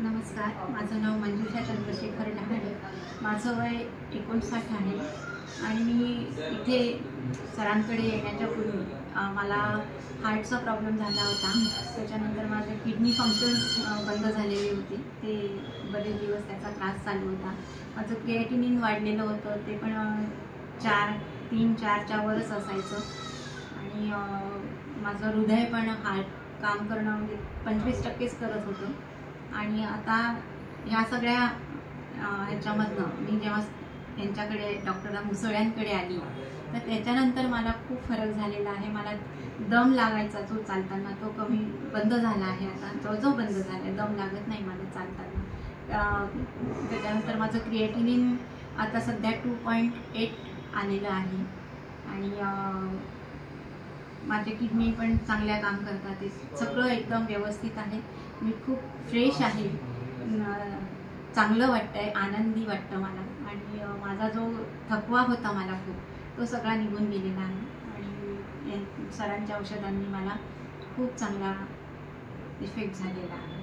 नमस्कार, माझं नाव मंजुषा चंद्रशेखर डहाणे. माझं वय 59 आहे आणि मी इथे सरांकडे येण्याच्या पूर्वी मला हार्टचा प्रॉब्लेम झाला होता. त्याच्यानंतर माझे किडनी फंक्शन्स बंद झालेली होती. ते बरेच दिवस त्याचा त्रास चालू होता. माझं क्रिएटिनिन वाढलेलं होतं, ते पण 3-4च्या वरच असायचं आणि माझं हृदय पण काम करणं म्हणजे 25%च करत होतं. आणि आता ह्या सगळ्या ह्याच्यामधनं मी जेव्हा त्यांच्याकडे डॉक्टर मुसळ्यांकडे आली तर त्याच्यानंतर मला खूप फरक झालेला आहे. मला दम लागायचा जो चालताना तो बंद झाला आहे. आता जो बंद झाला आहे, दम लागत नाही मला चालताना. त्याच्यानंतर माझं क्रिएटिनिन आता सध्या 2.8 आलेलं आहे आणि माझे किडनी पण चांगल्या काम करतात. ते सगळं एकदम व्यवस्थित आहे. मी खूप फ्रेश आहे, चांगलं वाटतंय, आनंदी वाटतं मला. आणि माझा जो थकवा होता मला तो सगळा निघून गेलेला आहे आणि सरांच्या औषधांनी मला खूप चांगला इफेक्ट झालेला आहे.